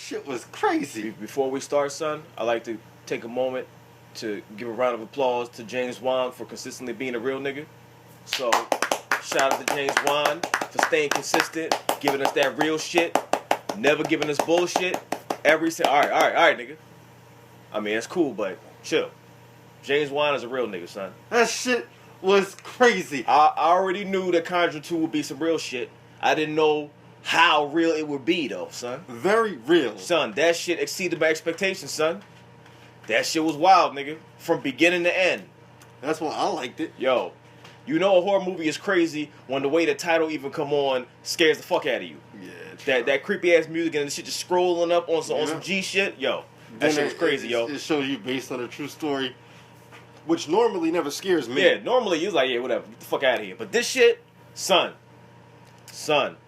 shit was crazy. Before we start, son, I like to take a moment to give a round of applause to James Wan for consistently being a real nigga. So, shout out to James Wan for staying consistent, giving us that real shit, never giving us bullshit. All right, nigga. I mean, it's cool, but chill. James Wan is a real nigga, son. That shit was crazy. I already knew that Conjuring 2 would be some real shit. I didn't know how real it would be, though, son. Very real. Son, that shit exceeded my expectations, son. That shit was wild, nigga. From beginning to end. That's why I liked it. Yo, you know a horror movie is crazy when the way the title even come on scares the fuck out of you. Yeah. That creepy ass music and the shit just scrolling up on some G shit. Yo, that shit was crazy, yo. It shows you based on a true story, which normally never scares me. Yeah, normally you're like, yeah, whatever, get the fuck out of here. But this shit, son,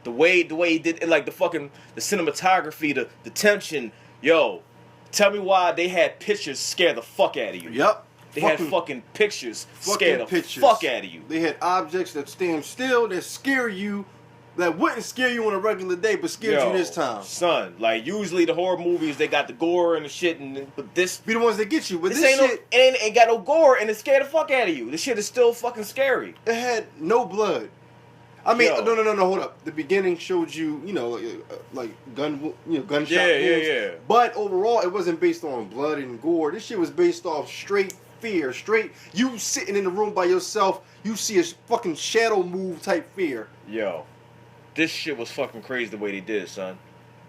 the way he did it, like the cinematography, the tension, yo. Tell me why they had pictures scare the fuck out of you. Yep. They had fucking pictures scare the fuck out of you. They had objects that stand still, that scare you, that wouldn't scare you on a regular day, but scared you this time. Son, like usually the horror movies, they got the gore and the shit, but this be the ones that get you. But this shit ain't got no gore, and it scared the fuck out of you. This shit is still fucking scary. It had no blood. I mean, no, hold up. The beginning showed you, like gunshot wounds. Yeah. But overall, it wasn't based on blood and gore. This shit was based off straight fear. You sitting in the room by yourself, you see a fucking shadow move type fear. Yo, this shit was fucking crazy the way they did it, son.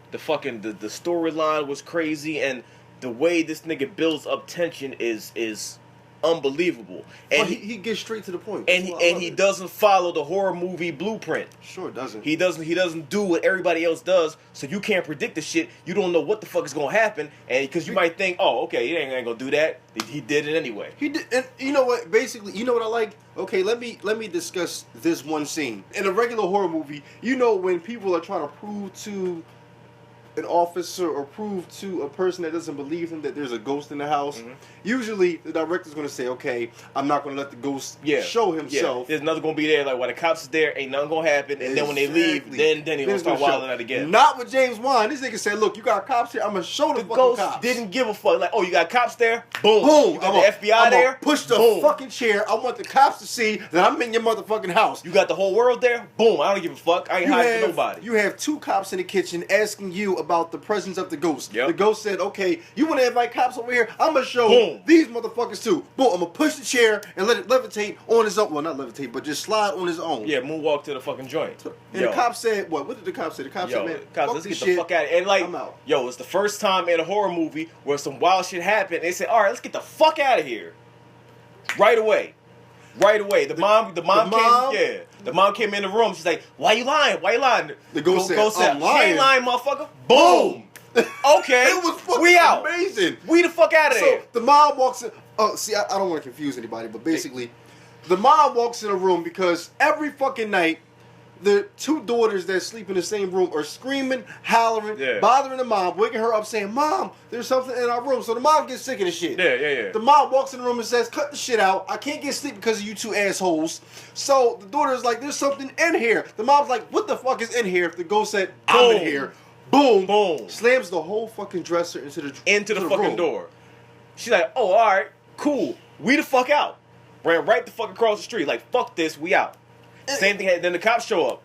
The fucking, the storyline was crazy, and the way this nigga builds up tension is unbelievable. And he gets straight to the point. And he doesn't follow the horror movie blueprint. Sure doesn't. He doesn't do what everybody else does, so you can't predict the shit. You don't know what the fuck is gonna happen, and because you might think, oh, okay, he ain't gonna do that. He did it anyway. He did, and you know what? Basically, you know what I like? Okay, let me discuss this one scene. In a regular horror movie, when people are trying to prove to an officer or prove to a person that doesn't believe him that there's a ghost in the house, usually the director's going to say, okay, I'm not going to let the ghost show himself. Yeah. There's nothing going to be there. Like, while the cops is there, ain't nothing going to happen. And then when they leave, then he's going to start wilding out again. Not with James Wan. This nigga said, look, you got cops here. I'm going to show the fucking ghost cops. Didn't give a fuck. Like, oh, you got cops there? Boom. You got the FBI there? Push the fucking chair. I want the cops to see that I'm in your motherfucking house. You got the whole world there? Boom. I don't give a fuck. I ain't hiding from nobody. You have two cops in the kitchen asking you about the presence of the ghost. Yep. The ghost said, okay, you want to invite cops over here? I'm going to show these motherfuckers too. Boom, I'm going to push the chair and let it levitate on his own. Well, not levitate, but just slide on his own. Yeah, moonwalk to the fucking joint. And the cop said, what did the cop say? The cop said, man, cops, let's get the fuck out of here. And like, I'm out. Yo, it's the first time in a horror movie where some wild shit happened. They said, all right, let's get the fuck out of here. Right away. The mom came in the room. She's like, why you lying? The ghost said, I'm lying. She ain't lying, motherfucker. Boom. Okay. It was fucking we out. Amazing. We the fuck out of there. So the mom walks in. Oh, see, I don't want to confuse anybody, but basically, the mom walks in a room because every fucking night, the two daughters that sleep in the same room are screaming, hollering, bothering the mom, waking her up, saying, Mom, there's something in our room. So the mom gets sick of the shit. Yeah. The mom walks in the room and says, cut the shit out. I can't get sleep because of you two assholes. So the daughter's like, there's something in here. The mom's like, what the fuck is in here? The ghost said, I'm in here. Boom. Slams the whole fucking dresser into the fucking room. door. She's like, oh, all right, cool. We the fuck out. Ran right the fuck across the street. Like, fuck this, we out. Same thing, then the cops show up.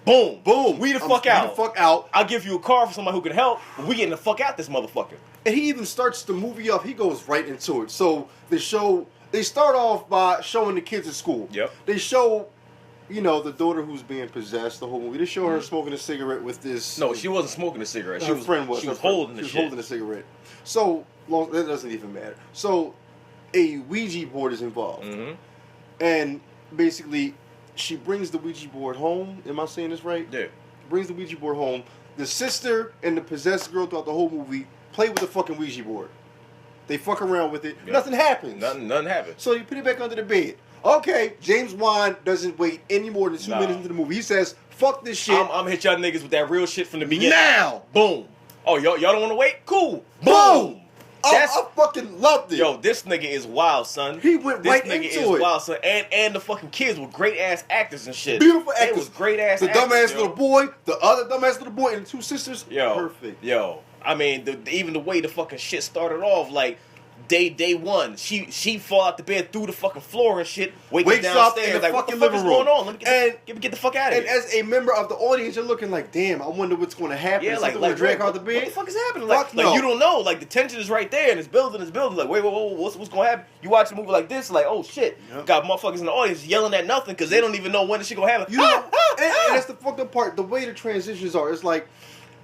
Boom. We the fuck out. I'll give you a car for somebody who can help, but we getting the fuck out this motherfucker. And he even starts the movie up. He goes right into it. So they start off by showing the kids at school. Yep. They show, the daughter who's being possessed the whole movie. They show her smoking a cigarette with this. No, she wasn't smoking a cigarette. Her friend was. She was holding the shit. She was holding a cigarette. So, that doesn't even matter. So, a Ouija board is involved. Mm-hmm. And basically, she brings the Ouija board home. Am I saying this right? Yeah. Brings the Ouija board home. The sister and the possessed girl throughout the whole movie play with the fucking Ouija board. They fuck around with it. Yeah. Nothing happens. Nothing happens. So you put it back under the bed. Okay, James Wan doesn't wait any more than 2 minutes into the movie. He says, fuck this shit. I'm gonna hit y'all niggas with that real shit from the beginning. Now! Boom. Oh, y'all don't want to wait? Cool. Boom. I fucking loved it. Yo, this nigga is wild, son. He went right into it. This nigga is wild, son. And the fucking kids were great ass actors and shit. Beautiful actors. It was great ass actors. The dumbass little boy, the other dumbass little boy, and the two sisters. Yo. Perfect. Yo. I mean, even the way the fucking shit started off, like day one, she fall out the bed through the fucking floor and shit, wakes up downstairs in the like, what the fucking fuck is living room. going on? Let me get the fuck out of here. And as a member of the audience, you're looking like, damn, I wonder what's going to happen. Yeah, Is like something gonna drag out the what bed? the fuck is happening? Fuck no. Like you don't know. Like the tension is right there and it's building. Like wait, what's going to happen? You watch a movie like this, like oh shit, got motherfuckers in the audience yelling at nothing because they don't even know when the shit gonna happen. You know, and that's the fucked up part. The way the transitions are, it's like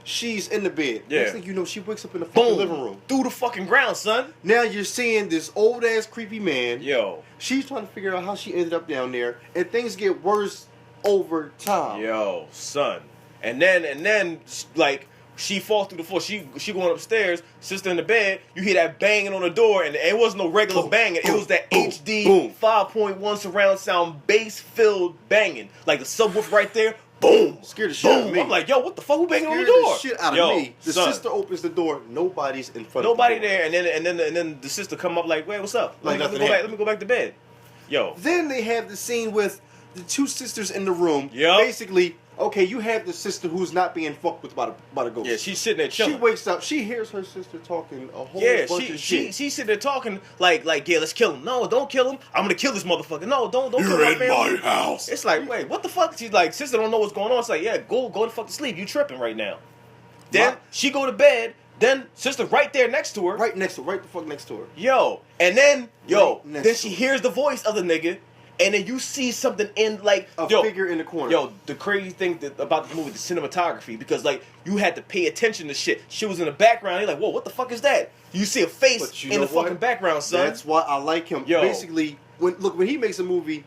she's in the bed. Yeah. Next thing you know, she wakes up in the fucking living room. Through the fucking ground, son. Now you're seeing this old ass creepy man. Yo. She's trying to figure out how she ended up down there, and things get worse over time. Yo, son. And then like she falls through the floor. She going upstairs, sister in the bed. You hear that banging on the door, and it wasn't no regular banging. It was that HD 5.1 surround sound bass filled banging, like the subwoofer right there. Boom! Scared the shit out of me. I'm like, yo, what the fuck? Who banging on the Scared door? the shit out of me. The sister opens the door. Nobody's in front. Nobody of the door. there, and then the sister come up like, wait, what's up? Like Let me go back to bed. Yo. Then they have the scene with the two sisters in the room. Yep. Basically, okay, you have the sister who's not being fucked with by a ghost. Yeah, she's sitting there chilling. She wakes up. She hears her sister talking a whole bunch of shit. She's sitting there talking like yeah, let's kill him. No, don't kill him. I'm gonna kill this motherfucker. No, don't kill my family. You're in my house. It's like, wait, what the fuck? She's like, sister don't know what's going on. It's like, yeah, go the fuck to sleep. You tripping right now. Then she go to bed. Then sister right there next to her. Right the fuck next to her. Yo, and then Right she hears the voice of the nigga. And then you see something in like a figure in the corner. Yo, the crazy thing about the movie, the cinematography, because like you had to pay attention to shit. She was in the background. You're like, whoa, what the fuck is that? You see a face in the fucking background, son. That's why I like him. Yo. Basically, when he makes a movie,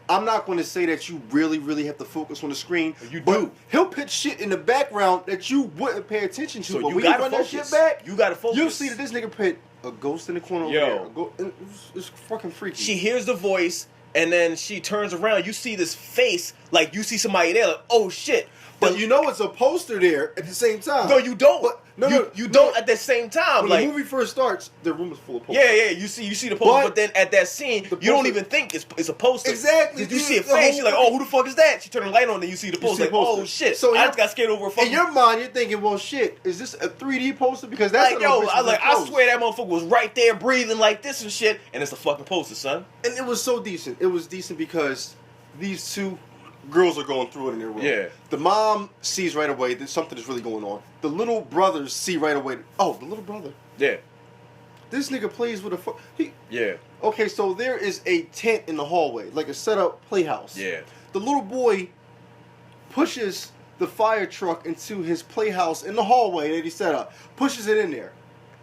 I'm not going to say that you really have to focus on the screen. You do. He'll put shit in the background that you wouldn't pay attention to. So but you when you gotta run focus. that shit back, You gotta focus. you'll see that this nigga put a ghost in the corner over there. It's fucking freaky. She hears the voice. And then she turns around. You see this face, like you see somebody there, like, oh shit. But you know it's a poster there at the same time. No, you don't. But you don't at the same time. When like the movie first starts, the room is full of posters. Yeah. You see the poster, but then at that scene, you don't even think it's a poster. Exactly. You see a face, you're like, oh, who the fuck is that? She turns the light on, and you see the poster. Like, oh shit. So I just got scared over a fucking. In your mind, you're thinking, well, shit, is this a 3D poster? Because that's like, yo, I swear that motherfucker was right there breathing like this and shit, and it's a fucking poster, son. And it was so decent. It was decent because these two girls are going through it in their room. Yeah. The mom sees right away that something is really going on. The little brothers see right away. Oh, the little brother. Yeah. This nigga plays with a Yeah. Okay, so there is a tent in the hallway, like a set-up playhouse. Yeah. The little boy pushes the fire truck into his playhouse in the hallway that he set up. Pushes it in there.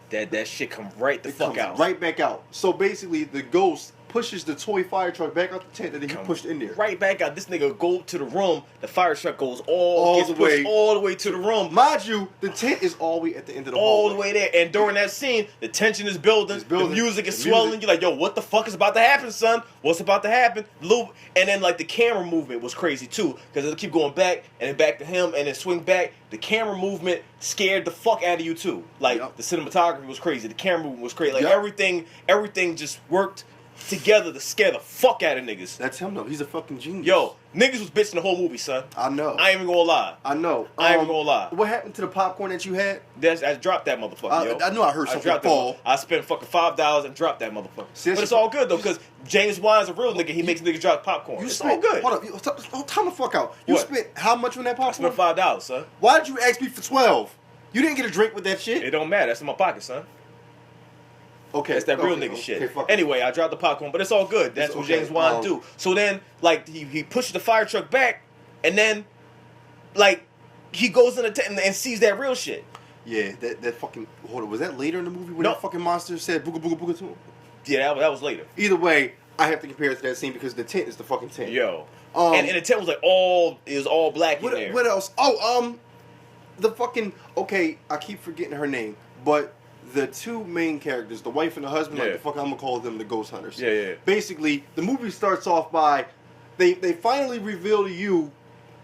That shit come right the fuck out. Right back out. So basically, the ghost pushes the toy fire truck back out the tent that he pushed in there. Right back out. This nigga go to the room. The fire truck goes all the way to the room. Mind you, the tent is all the way at the end of the hallway. All the way there. And during that scene, the tension is building. The music is swelling. You're like, yo, what the fuck is about to happen, son? What's about to happen? And then like the camera movement was crazy too, because it'll keep going back and then back to him and then swing back. The camera movement scared the fuck out of you too. Like the cinematography was crazy. The camera movement was crazy. Like everything just worked together to scare the fuck out of niggas. That's him though. He's a fucking genius. Yo, niggas was bitching the whole movie, son. I know. I ain't even gonna lie. I know. I ain't even gonna lie. What happened to the popcorn that you had? I dropped that motherfucker, yo. I knew I heard something fall. I spent fucking $5 and dropped that motherfucker. But it's all good though, because James Wine's a real nigga. He makes niggas drop popcorn. It's all good. Hold up. Time the fuck out. You spent how much on that popcorn? I spent $5, son. Why did you ask me for 12? You didn't get a drink with that shit? It don't matter. That's in my pocket, son. Okay. That's that real nigga shit. Anyway, I dropped the popcorn, but it's all good. That's what James Wan do. So then, like, he pushes the fire truck back, and then, like, he goes in the tent and sees that real shit. Yeah, that fucking... Hold on, was that later in the movie when that fucking monster said booga booga booga to him? Yeah, that was later. Either way, I have to compare it to that scene because the tent is the fucking tent. Yo. And the tent was like all black in there. What else? Oh, the fucking... Okay, I keep forgetting her name, but... The two main characters, the wife and the husband, like the fuck I'm gonna call them the ghost hunters. Yeah. Basically, the movie starts off by they finally reveal to you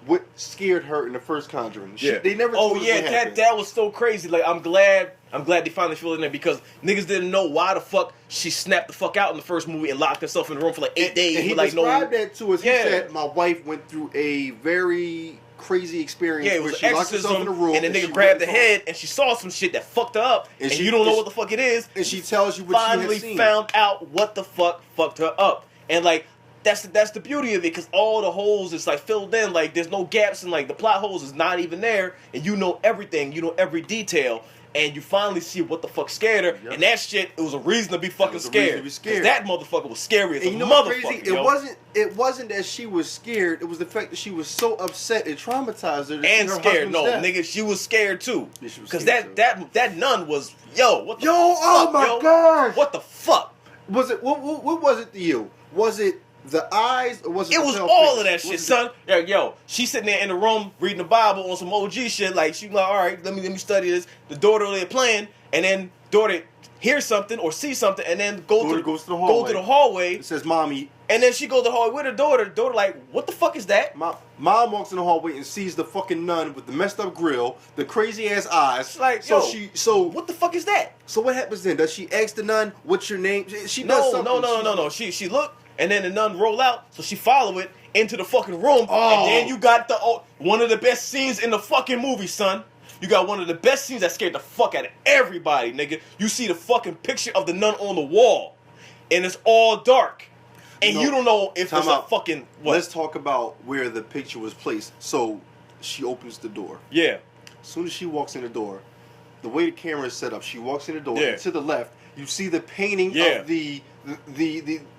what scared her in the first Conjuring. They never told us what happened. that was so crazy. Like I'm glad they finally filled in there because niggas didn't know why the fuck she snapped the fuck out in the first movie and locked herself in the room for like 8 days. And he described that to us. He said my wife went through a very crazy experience Yeah, it where was she locked herself in a room and the nigga she grabbed the went head and she saw some shit that fucked her up, and you don't know what the fuck it is. And she tells you what she finally has seen. found out what the fuck fucked her up, and like that's the beauty of it, because all the holes is like filled in, like there's no gaps, and like the plot holes is not even there, and you know everything, you know every detail. And you finally see what the fuck scared her, and that shit, it was a reason to be fucking scared. Because that motherfucker was scary as a motherfucker. Crazy? It wasn't that she was scared. It was the fact that she was so upset it traumatized her. And scared. No, nigga, she was scared too. Because that nun was what the fuck, oh my god, what the fuck was it? What was it to you? Was it the eyes, or was it? It was all of that shit, son. Yo, she's sitting there in the room reading the Bible on some OG shit. Like she like, all right, let me study this. The daughter they're playing, and then daughter hears something or sees something, and then goes to the hallway. It says, "Mommy," and then she goes to the hallway with her daughter. The daughter like, what the fuck is that? Mom walks in the hallway and sees the fucking nun with the messed up grill, the crazy ass eyes. She's like, what the fuck is that? So what happens then? Does she ask the nun, "What's your name?" She does something. No. She looked. And then the nun roll out, so she follow it into the fucking room. And then you got one of the best scenes in the fucking movie, son. You got one of the best scenes that scared the fuck out of everybody, nigga. You see the fucking picture of the nun on the wall, and it's all dark. And you don't know if it's a fucking what. Let's talk about where the picture was placed. So she opens the door. Yeah. As soon as she walks in the door, the way the camera is set up, she walks in the door, and to the left, you see the painting of the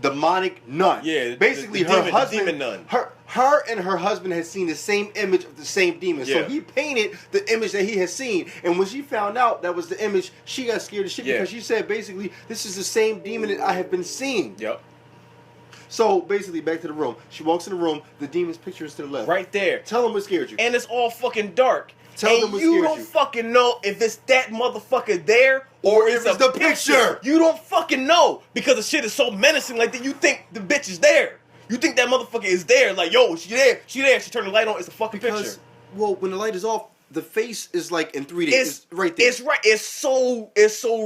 demonic nun. Yeah, basically the her husband, demon nun. Her and her husband had seen the same image of the same demon. Yeah. So he painted the image that he had seen. And when she found out that was the image, she got scared as shit because she said basically, this is the same demon that I have been seeing. Yep. So basically, back to the room. She walks in the room. The demon's picture is to the left. Right there. Tell them what scared you. And it's all fucking dark. Tell them what you don't fucking know if it's that motherfucker there or if it's the picture. You don't fucking know because the shit is so menacing. Like that, you think the bitch is there. You think that motherfucker is there. Like, yo, she there. She there. She turned the light on. It's a fucking picture. Well, when the light is off, the face is like in 3D. It's right there. It's right. It's so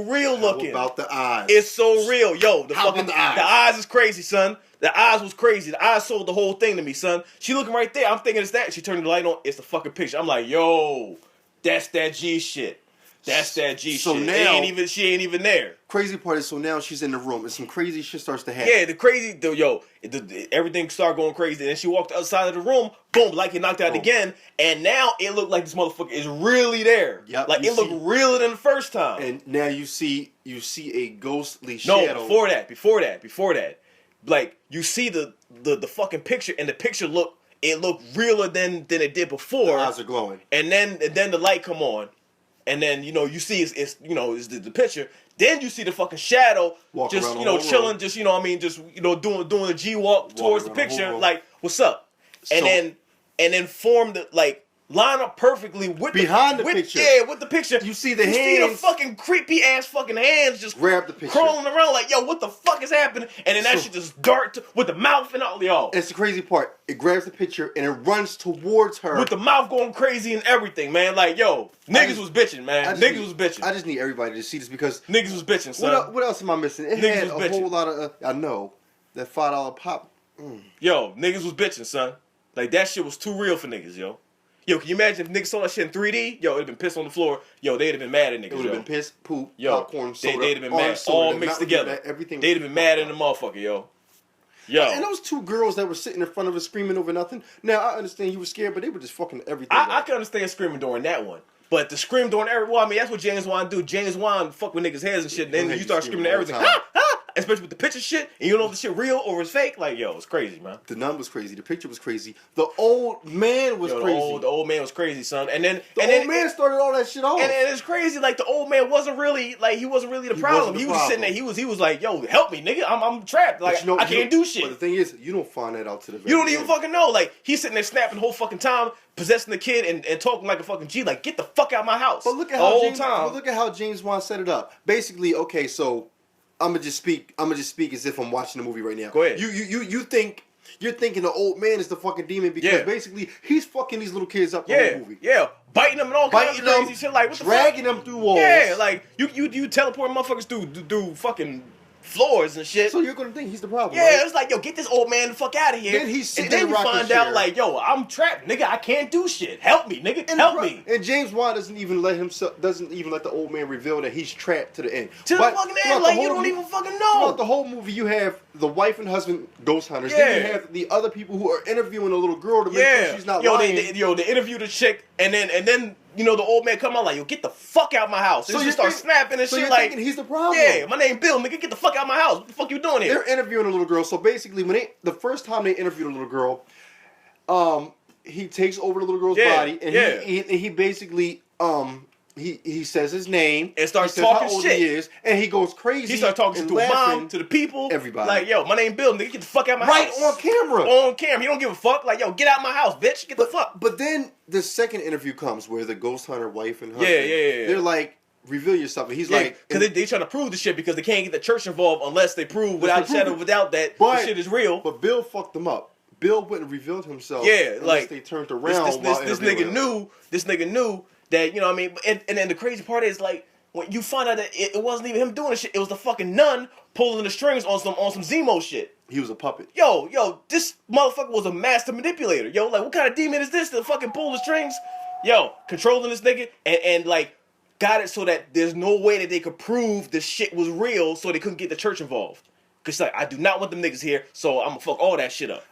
real looking. How about the eyes? It's so real, yo. The eyes is crazy, son. The eyes was crazy. The eyes sold the whole thing to me, son. She looking right there. I'm thinking it's that. She turned the light on. It's the fucking picture. I'm like, yo, that's that G shit. That's that G so shit. Now, she ain't even there. Crazy part is, so now she's in the room and some crazy shit starts to happen. Yeah, everything started going crazy. And then she walked to the other side of the room, boom, like it knocked out again. And now it looked like this motherfucker is really there. Yep, like it looked realer than the first time. And now you see a ghostly shadow. No, before that. Like you see the fucking picture, and the picture looked realer than it did before. The eyes are glowing. And then the light come on. And then you see it's the picture. Then you see the fucking shadow just chilling, just doing the G walk towards the picture, like what's up, and then form the line up perfectly with behind the picture. Yeah, with the picture. You see the hands. You see the fucking creepy ass fucking hands just grab the picture, crawling around like, yo, what the fuck is happening? And then that shit just dart with the mouth and all, yo. It's the crazy part. It grabs the picture and it runs towards her with the mouth going crazy and everything, man. Like, yo, niggas was bitching, man. Niggas was bitching. I just need everybody to see this because niggas was bitching, son. What else am I missing? It had a whole lot of. I know that $5 pop. Yo, niggas was bitching, son. Like that shit was too real for niggas, yo. Yo, can you imagine if niggas saw that shit in 3D? Yo, it'd have been piss on the floor. Yo, they'd have been mad at niggas. It would have been piss, poop, popcorn, soda. They'd have been mad. Soda, all mixed together. Everything. They'd have been mad in the motherfucker, yo. And those two girls that were sitting in front of us screaming over nothing. Now, I understand you were scared, but they were just fucking everything. I can understand screaming during that one. But the scream during that's what James Wan do. James Wan fuck with niggas' heads and shit. And then you start screaming at everything. Especially with the picture shit, and you don't know if the shit real or it's fake. Like, yo, it's crazy, man. The nun was crazy. The picture was crazy. The old man was crazy. The old man was crazy, son. And then the old man started all that shit off. And it's crazy. Like the old man wasn't really the problem. He was just sitting there. He was like, yo, help me, nigga. I'm trapped. Like I can't do shit. But the thing is, you don't find that out to the very You don't even fucking know. Like he's sitting there snapping the whole fucking time, possessing the kid and talking like a fucking G. Like get the fuck out of my house. But look at how James Wan set it up. Basically, okay, so. I'm gonna just speak as if I'm watching the movie right now. Go ahead. You're thinking the old man is the fucking demon because basically he's fucking these little kids up in the movie. Yeah, biting them and all kinds of crazy shit. Like what the fuck? Dragging them through walls. Yeah, like you teleporting motherfuckers through fucking floors and shit. So you're gonna think he's the problem. Yeah, right? it's like, yo, get this old man the fuck out of here. Then he's sitting and then in you a rocking find out chair. like, yo, I'm trapped, nigga. I can't do shit. Help me, nigga. Help me. And James Wan doesn't even let the old man reveal that he's trapped to the end. To the fucking end, like you don't even fucking know. Throughout the whole movie, you have the wife and husband ghost hunters. Yeah. Then you have the other people who are interviewing the little girl to make sure she's not lying. They interview the chick, and then you know the old man come out like, yo, get the fuck out my house. And So she you starts snapping and so shit you're like, thinking he's the problem. yeah, my name Bill, nigga, get the fuck out my house. What the fuck you doing here? They're interviewing a little girl. So basically, the first time they interviewed a little girl, he takes over the little girl's body, and he basically he says his name and starts he says talking how old shit. He is, and he goes crazy. He starts talking to his mom, to the people, everybody. Like, yo, my name Bill, nigga, get the fuck out my right house. on camera. On camera, he don't give a fuck. Like, yo, get out my house, bitch. Get the fuck. But then the second interview comes where the ghost hunter wife and husband, Yeah. they're like, reveal yourself, and he's like, because they trying to prove the shit because they can't get the church involved unless they prove without a shadow of a doubt that the shit is real. But Bill fucked them up. Bill wouldn't revealed himself. Yeah, like they turned around. This nigga knew that, you know what I mean. And then the crazy part is like when you find out that it wasn't even him doing the shit. It was the fucking nun pulling the strings on some Zemo shit. He was a puppet. Yo, this motherfucker was a master manipulator. Yo, like what kind of demon is this to fucking pull the strings? Yo, controlling this nigga and like got it so that there's no way that they could prove this shit was real, so they couldn't get the church involved. Cause like I do not want them niggas here, so I'm gonna fuck all that shit up.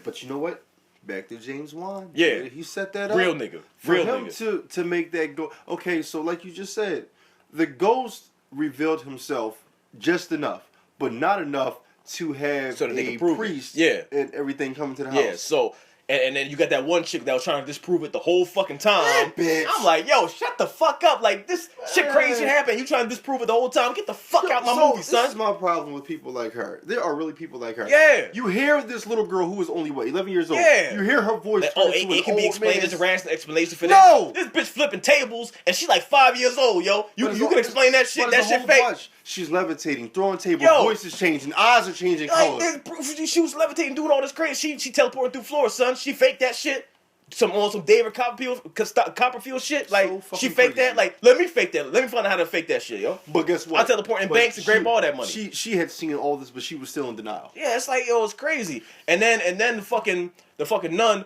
But you know what? Back to James Wan. Yeah, he set that up. Real nigga. For him to make that go. Okay, so like you just said, the ghost revealed himself just enough, but not enough to have a priest. And everything coming to the house. Yeah. So. And then you got that one chick that was trying to disprove it the whole fucking time. Bitch. I'm like, yo, shut the fuck up. Like, this shit crazy happened. You trying to disprove it the whole time. Get the fuck out my movie, son. This is my problem with people like her. There are really people like her. Yeah. You hear this little girl who is only, 11 years old. Yeah. You hear her voice. Like, it can be explained as a rational explanation for no! This bitch flipping tables, and she like 5 years old, yo. You can explain that shit. That shit fake. Bunch. She's levitating, throwing tables, voices changing, eyes are changing colors. She was levitating, doing all this crazy. She teleporting through floors, son. She faked that shit. Some David Copperfield shit. Like, so she faked that. Like, let me fake that. Let me find out how to fake that shit, yo. But guess what? I teleport in banks and grab all that money. She had seen all this, but she was still in denial. Yeah, it's like, yo, it's crazy. And then the fucking nun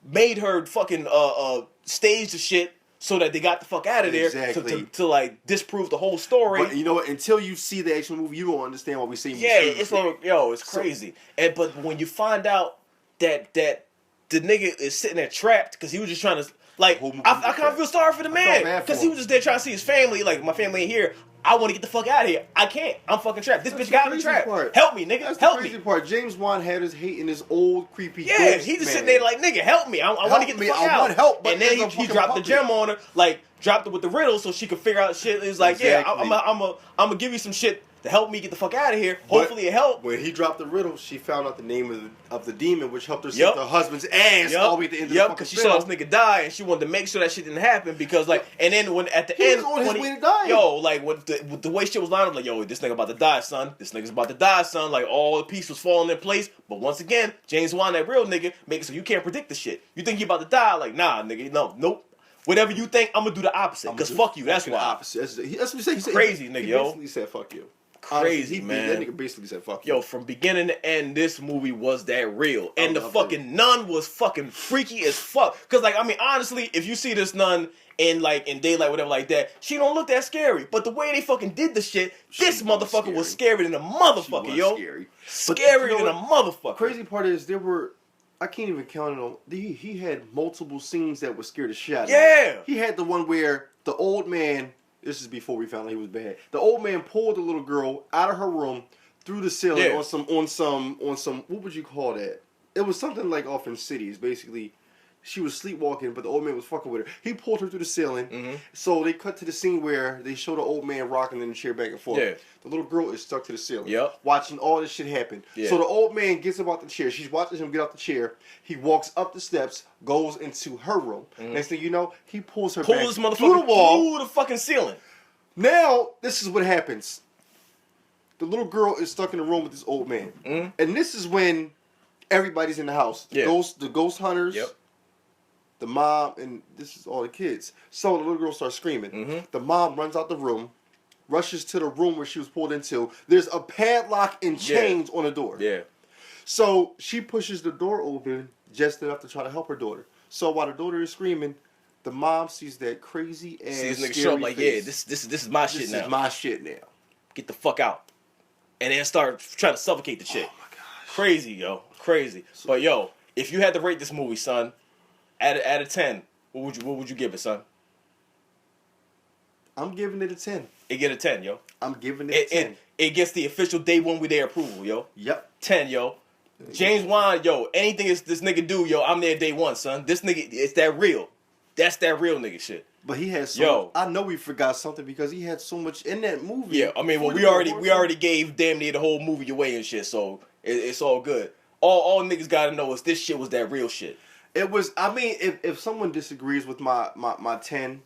made her fucking stage the shit so that they got the fuck out of there to like disprove the whole story. But you know what? Until you see the actual movie, you don't understand what we see. Yeah, it's like, yo, it's crazy. But when you find out that the nigga is sitting there trapped because he was just trying to, like, I kind of feel sorry for the man because he was just there trying to see his family. Like, my family ain't here. I want to get the fuck out of here. I can't. I'm fucking trapped. This bitch got me trapped. Help me, nigga. That's help the crazy me. part. James Wan had his hate in his old creepy. Yeah, he just sitting there like, nigga, help me. I want to get the fuck out. I want help. But and then he dropped the gem on her, like dropped it with the riddle so she could figure out shit. It was like, yeah, I'm gonna give you some shit to help me get the fuck out of here. Hopefully it helped. When he dropped the riddle, she found out the name of the demon, which helped her save her husband's ass all the way to the end of the fucking because she saw this nigga die and she wanted to make sure that shit didn't happen because like, and then when at the end, was on his way to die. Yo, like with the way shit was lined up, like, yo, this nigga about to die, son. This nigga's about to die, son. Like all the pieces was falling in place. But once again, James Wan, that real nigga, make it so you can't predict the shit. You think you about to die? Like, nah, nigga, nope. Whatever you think, I'm gonna do the opposite. Because fuck you. That's why. Opposite. That's what he said. Crazy nigga, yo. He basically said fuck you. Crazy, man. That nigga basically said fuck you. Yo, from beginning to end, this movie was that real. And the fucking nun was fucking freaky as fuck. Because, like, I mean, honestly, if you see this nun in daylight, whatever like that, she don't look that scary. But the way they fucking did the shit, this motherfucker was scary than a motherfucker, yo. Scary than a motherfucker. Crazy part is I can't even count it on. He had multiple scenes that would scare the shit out of me. Yeah. He had the one where the old man, this is before we found out he was bad. The old man pulled the little girl out of her room through the ceiling on some what would you call that? It was something like off in cities, basically. She was sleepwalking, but the old man was fucking with her. He pulled her through the ceiling. Mm-hmm. So they cut to the scene where they show the old man rocking in the chair back and forth. Yeah. The little girl is stuck to the ceiling, watching all this shit happen. Yeah. So the old man gets up out the chair. She's watching him get out the chair. He walks up the steps, goes into her room. Mm-hmm. Next thing you know, he pulls her back this motherfucker through the wall, through the fucking ceiling. Now, this is what happens. The little girl is stuck in the room with this old man. Mm-hmm. And this is when everybody's in the house. The ghost hunters, the mom, and this is all the kids. So the little girl starts screaming. Mm-hmm. The mom runs out the room, rushes to the room where she was pulled into. There's a padlock and chains on the door. Yeah. So she pushes the door open just enough to try to help her daughter. So while the daughter is screaming, the mom sees that crazy ass See this nigga scary show up like, face. yeah, this is my shit now. This is my shit now. Get the fuck out. And then start trying to suffocate the chick. Oh my gosh. Crazy, yo. Crazy. But yo, if you had to rate this movie, son, out of 10, what would you give it, son? I'm giving it a 10. It get a 10, yo. I'm giving it a 10. It gets the official day one with their approval, yo. Yep. 10, yo. James Wan, yo, anything this nigga do, yo, I'm there day one, son. This nigga, it's that real. That's that real nigga shit. But he has so much, I know we forgot something because he had so much in that movie. Yeah, I mean, well, we already gave damn near the whole movie away and shit, so it's all good. All niggas gotta know is this shit was that real shit. It was, I mean, if someone disagrees with my 10,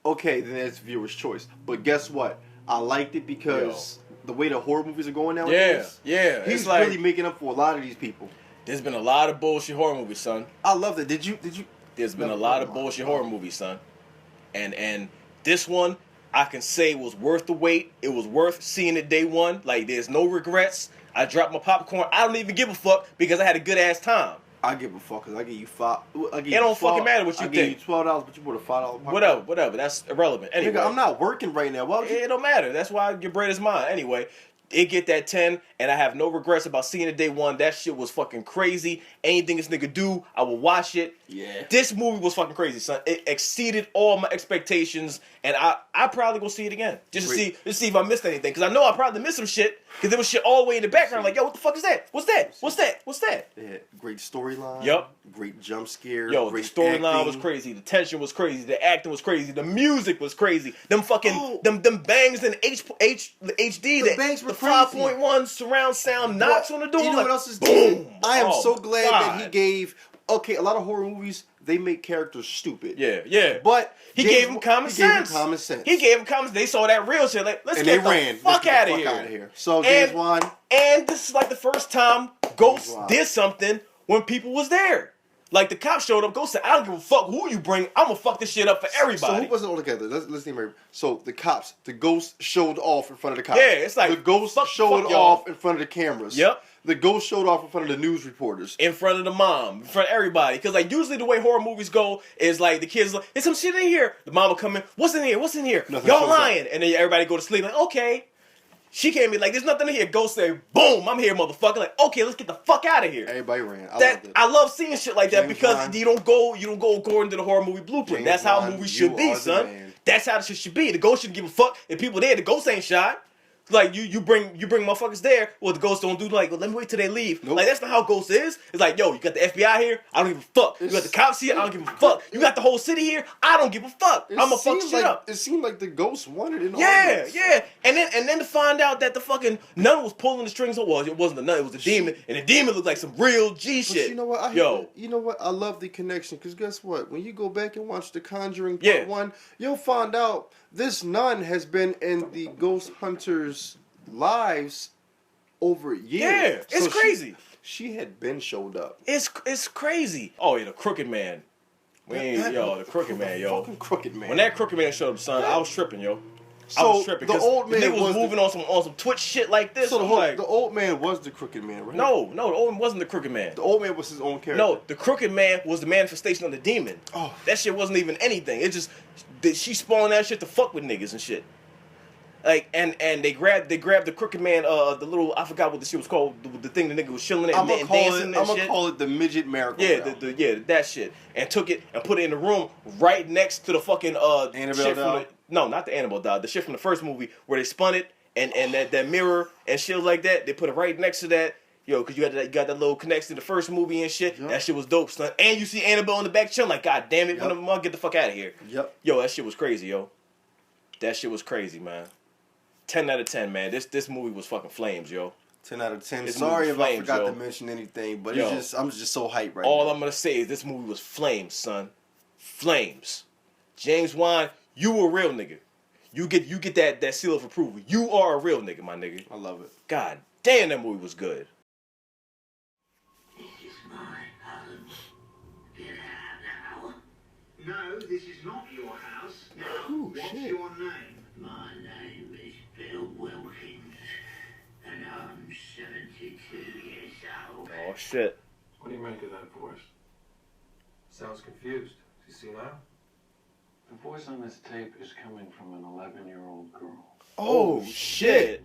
okay, then it's viewer's choice. But guess what? I liked it because the way the horror movies are going nowadays. Yeah. He's really making up for a lot of these people. There's been a lot of bullshit horror movies, son. I love it. Did you? There's been a lot of bullshit horror movies, son. And this one, I can say was worth the wait. It was worth seeing it day one. Like, there's no regrets. I dropped my popcorn. I don't even give a fuck because I had a good ass time. I give a fuck because I give you $5. It don't fucking matter what you think. I give you $12, but you bought a $5 popcorn. Whatever. That's irrelevant. Anyway, nigga, I'm not working right now. Why would you? It don't matter. That's why your bread is mine. Anyway, it get that 10, and I have no regrets about seeing it day one. That shit was fucking crazy. Anything this nigga do, I will watch it. Yeah. This movie was fucking crazy, son. It exceeded all my expectations, and I probably gonna see it again just to see if I missed anything. Because I know I probably missed some shit. Because there was shit all the way in the background. Like, yo, what the fuck is that? What's that? Yeah, great storyline. Yup. Great jump scare. Yo, great the storyline acting. was crazy. The tension was crazy. The acting was crazy. The music was crazy. Them fucking them bangs in HD. The bangs were the crazy. 5.1 surround sound knocks on the door. You know like, what else is boom. I am so glad God. that he gave. Okay, a lot of horror movies they make characters stupid. Yeah. But he gave him common sense. He gave him common sense. They saw that real shit. Like, let's get the fuck out of here. So James Wan. And this is like the first time Ghost did something when people was there. Like, the cop showed up. Ghost said, I don't give a fuck who you bring. I'm gonna fuck this shit up for everybody. So who was it all together? Let's name. So the cops, the ghost showed off in front of the cops. Yeah, it's like the ghost showed off in front of the cameras. Yep. The ghost showed off in front of the news reporters. In front of the mom, in front of everybody. Because, like, usually the way horror movies go is, like, the kids like, there's some shit in here. The mom will come in, what's in here? Nothing Y'all shows lying. And then everybody go to sleep, like, okay. She came in like, there's nothing in here. Ghost say, boom, I'm here, motherfucker. Like, okay, let's get the fuck out of here. Everybody ran. I love seeing shit like that James because Wan. you don't go according to the horror movie blueprint. James That's how Wan, movies should you be, are the son. man. That's how the shit should be. The ghost shouldn't give a fuck if people there. The ghost ain't shot. Like, you bring motherfuckers there, well, the ghosts don't do, like, well, let me wait till they leave. Nope. Like, that's not how ghosts is. It's like, yo, you got the FBI here, I don't give a fuck. You got the cops here, I don't give a fuck. You got the whole city here, I don't give a fuck. I'm gonna fuck shit up. It seemed like the ghost wanted it. Yeah. And then to find out that the fucking nun was pulling the strings. Well, it wasn't the nun, it was the demon. And the demon looked like some real G shit. You know what? You know what? I love the connection because guess what? When you go back and watch the Conjuring Part 1, you'll find out this nun has been in the ghost hunters' lives over years. Yeah, it's crazy. She had been showed up. It's crazy. Oh yeah, the crooked man. The crooked man, yo. Fucking crooked man. When that crooked man showed up, son, I was tripping, yo. So I was tripping. the old man was moving on some Twitch shit like this. So the old man was the crooked man, right? No, the old man wasn't the crooked man. The old man was his own character. No, the crooked man was the manifestation of the demon. Oh, that shit wasn't even anything. It just she spawned that shit to fuck with niggas and shit. Like and they grabbed the crooked man, the little, I forgot what the shit was called, the thing the nigga was chilling and dancing. I'm gonna call it the midget miracle. Yeah, that shit, and took it and put it in the room right next to the fucking Annabelle doll. No, not the Annabelle doll. The shit from the first movie where they spun it and that mirror and shit like that. They put it right next to that. Yo, cause you got that little connection to the first movie and shit. Yep. That shit was dope, son. And you see Annabelle in the back chilling like, God damn it, when the mug get the fuck out of here. Yep. Yo, that shit was crazy, yo. That shit was crazy, man. 10 out of 10, man. This movie was fucking flames, yo. 10 out of 10. Sorry if I forgot to mention anything, but I'm just so hyped right now. All I'm gonna say is this movie was flames, son. Flames. James Wan, you a real nigga. You get that seal of approval. You are a real nigga, my nigga. I love it. God damn, that movie was good. This is my house. Get out now. No, this is not your house. Now, what's your name? My name Bill Wilkins, and I'm 72 years old. Oh shit. What do you make of that voice? Sounds confused. Do you see now? The voice on this tape is coming from an 11-year-old girl. Oh shit.